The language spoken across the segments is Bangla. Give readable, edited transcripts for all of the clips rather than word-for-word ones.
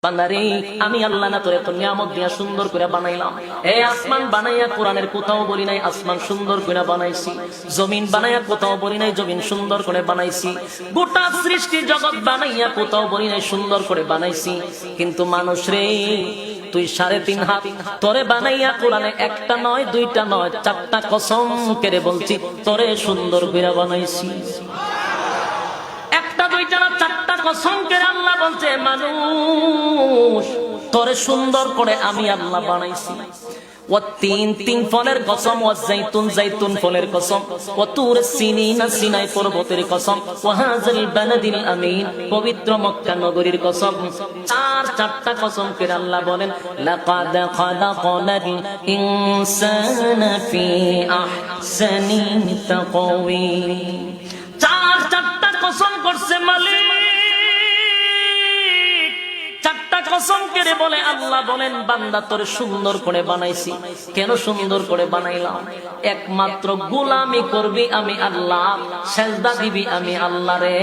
বান্দারে আমি আল্লাহ না তোরে তো নিয়ামত দিয়া সুন্দর করে বানাইলাম। এই আসমান বানাইয়া কোরআনের কোথাও বলি নাই আসমান সুন্দর করে বানাইছি, জমিন বানাইয়া কোথাও বলি নাই জমিন সুন্দর করে বানাইছি, গোটা সৃষ্টি জগৎ বানাইয়া কোথাও বলি নাই সুন্দর করে বানাইছি। কিন্তু মানুষ রে, তুই 3.5 হাত তোরে বানাইয়া কোরআনে একটা নয় দুইটা নয় 4টা কসম করে বলছি তোরে সুন্দর করে বানাইছি। একটা দুইটা না 4টা কসম করে আল্লাহ বলছে মানুষ তোরে সুন্দর করে আমি আল্লাহ বানাইছি। ও তিন ফলের কসম, ও জাইতুন ফলের কসম, ও তুর সিনিনা সিনাই পর্বতের কসম, ও হাযিল বালাদিল আমিন পবিত্র মক্কা নগরীর কসম। 4টা কসম করে আল্লাহ বলেন লাকাদ খালাকনাল ইনসানা ফি আহসানি তাকওয়িম। 4টা কসম করছে মালিক, 4টা কসম করে বলে আল্লাহ বলেন বান্দা তোরে সুন্দর করে বানাইছি। কেন সুন্দর করে বানাইলাম? একমাত্র গোলামি করবি আমি আল্লাহ, সেজদা দিবি আমি আল্লাহ রে।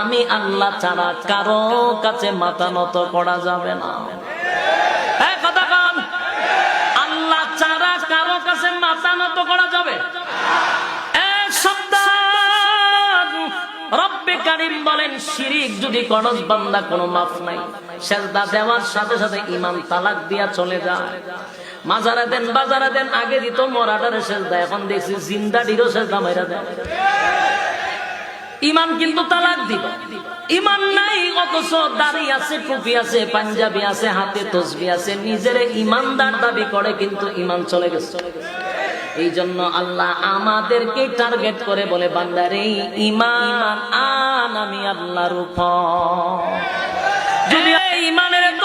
আমি আল্লাহ ছাড়া কারো কাছে মাথা নত করা যাবে না। কথা কন, আল্লাহ ছাড়া কারো কাছে মাথা নত করা যাবে? রব্বে কারীম বলেন শিরিক যদি করস বান্দা কোনো মাফ নাই। সেজদা দেওয়ার সাথে সাথে ঈমান তালাক দিয়া চলে যায়। মাজারা দেন বাজারা দেন, আগে দিত মরাটারে সেজদা, এখন দেখছি জিন্দাটিরও সেজদা মাইরা দেয়। ঈমান কিন্তু তালাক দিব। ঈমান নাই অথচ দাড়ি আছে, টুপি আছে, পাঞ্জাবি আছে, হাতে তসবিহ আছে, নিজেরে ঈমানদার দাবি করে কিন্তু ঈমান চলে গেছে। এই জন্য আল্লাহ আমাদেরকে টার্গেট করে বলে বান্দারে ঈমান আন আমি আল্লাহর উপর। যদি ঈমানের এত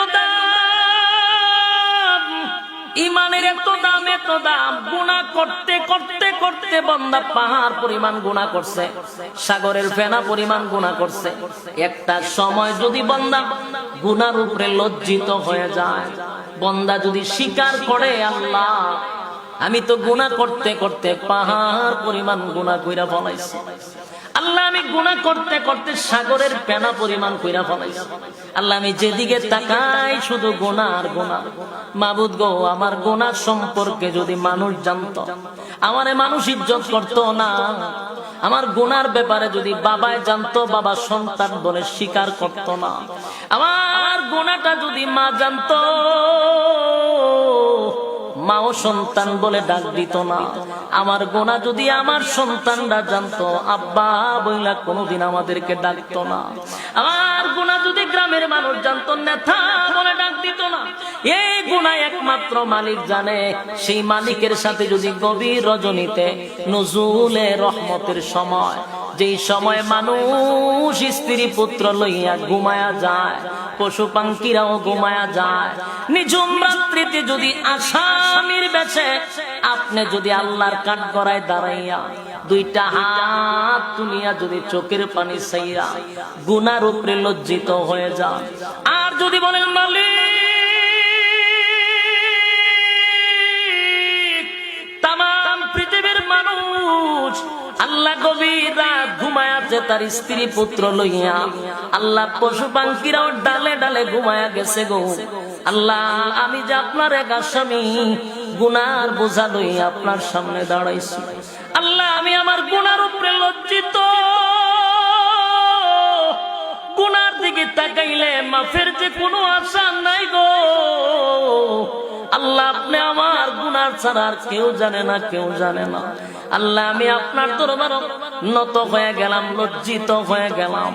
দাম, গুনাহ করতে করতে করতে বান্দা পাহাড় পরিমাণ গুনাহ করছে, সাগরের ফেনা পরিমাণ গুনাহ করছে। একটা সময় যদি বান্দা গুনার উপরে লজ্জিত হয়ে যায়, বান্দা যদি স্বীকার করে আল্লাহ আমি তো গুনাহ করতে করতে পাহাড় পরিমাণ গুনাহ কইরা ফলাইছি, আল্লাহ আমি গুনাহ করতে করতে সাগরের পেনা পরিমাণ কইরা ফলাইছি, আল্লাহ আমি যেদিকে তাকাই শুধু গুনাহ আর গুনাহ। মাবুদ গো, আমার গুনাহ সম্পর্কে যদি মানুষ জানতো, আমারে মানুষ ইজ্জত করতো না। আমার গুনার ব্যাপারে যদি বাবাই জানতো, বাবা সন্তান বলে স্বীকার করতো না। আমার গুনাহটা যদি মা জানতো, মাও সন্তান বলে ডাক দিত না। আমার গুনাহ যদি আমার সন্তানরা জানতো, আব্বা বইলা কোনোদিন আমাদেরকে ডাকতো না। আমার গুনাহ যদি গ্রামের মানুষ জানতো, নেতা বলে ডাক দিত না। এই গুনাহ একমাত্র মালিক জানে। সেই মালিকের সাথে যদি গভীর রজনীতে নজুলে রহমতের সময়, যেই সময় মানুষ স্ত্রী পুত্র লইয়া ঘুমায়া যায়, পশু পাখিরাও ঘুমায়া যায়, নিঝুম রাত্রিতে যদি আসামির বেশে আপনি যদি আল্লাহর কাঠগড়ায় দাঁড়াইয়া 2টা হাত তুলিয়া যদি চোখের পানি ছাইরা গুনার উপরে লজ্জিত হয়ে যান, আর যদি বলেন মালিক তামাম পৃথিবীর মানুষ, আল্লাহ গভীর রাত ঘুমায়াছে তার স্ত্রী পুত্র লইয়া, আল্লাহ পশু পাখিরাও ডালে ডালে ঘুমায়া গেছে গো, আল্লাহ আমি যে আপনার এক আসামি গুনার বোঝা লইয়া আপনার সামনে দাঁড়াইছি, আল্লাহ আমি আমার গুনার উপরে লজ্জিত। গুনার দিকে তাকাইলে মাফের যে কোনো আশা নাই গো, আল্লাহ আপনি আমার গুনার ছাড়া আর কেউ জানে না, কেউ জানে না। আল্লাহ আমি আপনার দরবারে নত হয়ে গেলাম, লজ্জিত হয়ে গেলাম।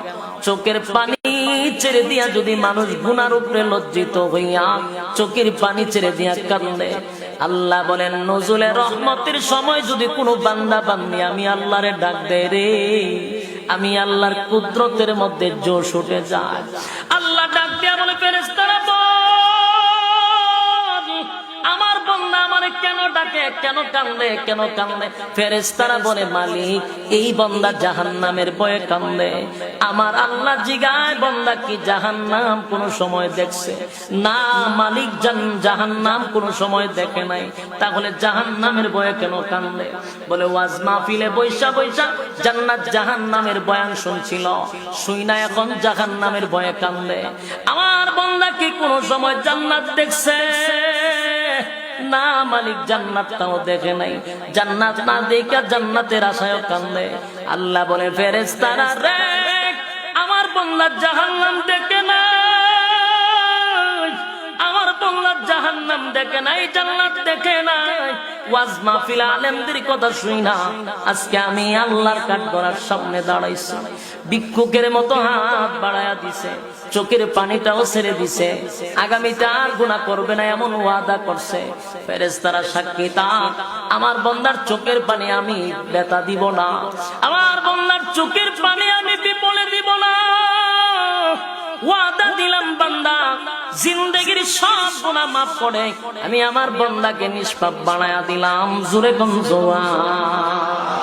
চোখের পানি ছেড়ে দিয়া যদি মানুষ গুনার উপরে লজ্জিত হইয়া চোখের পানি ছেড়ে দিয়া কাঁদে, আল্লাহ বলেন নজুলে রহমতের সময় যদি কোনো বান্দা বান্দি আমি আল্লাহরে ডাক দেয় রে, আমি আল্লাহর কুদরতের মধ্যে জোশ উঠে যায়। আল্লাহ ডাক দিয়া বলে ফেরেশতারা বল, আমার বান্দা আমারে কেন ডাকে, কেন কান্দে, কেন কান্দে? ফেরেশতারা বলে মালিক এই বান্দা জাহান্নামের ভয়ে কান্দে। আমার আল্লাহ জিগায় বান্দা কি জাহান্নাম কোন সময় দেখছে? না মালিক জাহান্নাম কোন সময় দেখে নাই। তাহলে জাহান্নামের ভয়ে কেন কান্দে? বলে ওয়াজ মাহফিলে বৈশা বৈশা জান্নাত জাহান্নামের বয়ান শুনছিল, শুই না এখন জাহান্নামের ভয়ে কান্দে। আমার বান্দা কি কোন সময় জান্নাত দেখছে? না মালিক জান্নাতটাও দেখে নাই। জান্নাত না দেখা জান্নাতের আশায় কান্দে। আল্লাহ বলে ফেরেশতারা রে আমার বান্দা জাহান্নাম দেখে নাই, আমার বান্দা জাহান্নাম দেখে নাই, জান্নাত দেখে নাই। ওয়াজ মাহফিল আলেমদের কথা শুই না আজকে আমি আল্লাহর কাঠগড়ার সামনে দাঁড়াইছি। ভিক্ষুকের মতো হাত বাড়ায়া দিছে, চোখের পানিটাও ছেড়ে দিছে, আগামীতে আর গুনাহ করবে না এমন ওয়াদা করছে। ফেরেশতারা সাক্ষী থাক আমার বান্দার চোখের পানি আমি ব্যথা দিব না, আমার বান্দার চোখের পানি আমি বিপলে দিব না। ওয়াদা দিলাম বান্দা জিন্দেগির সব গুনাহ মাফ করে আমি আমার বান্দাকে নিষ্পাপ বানায়া দিলাম। জোরে কোন জোয়ান।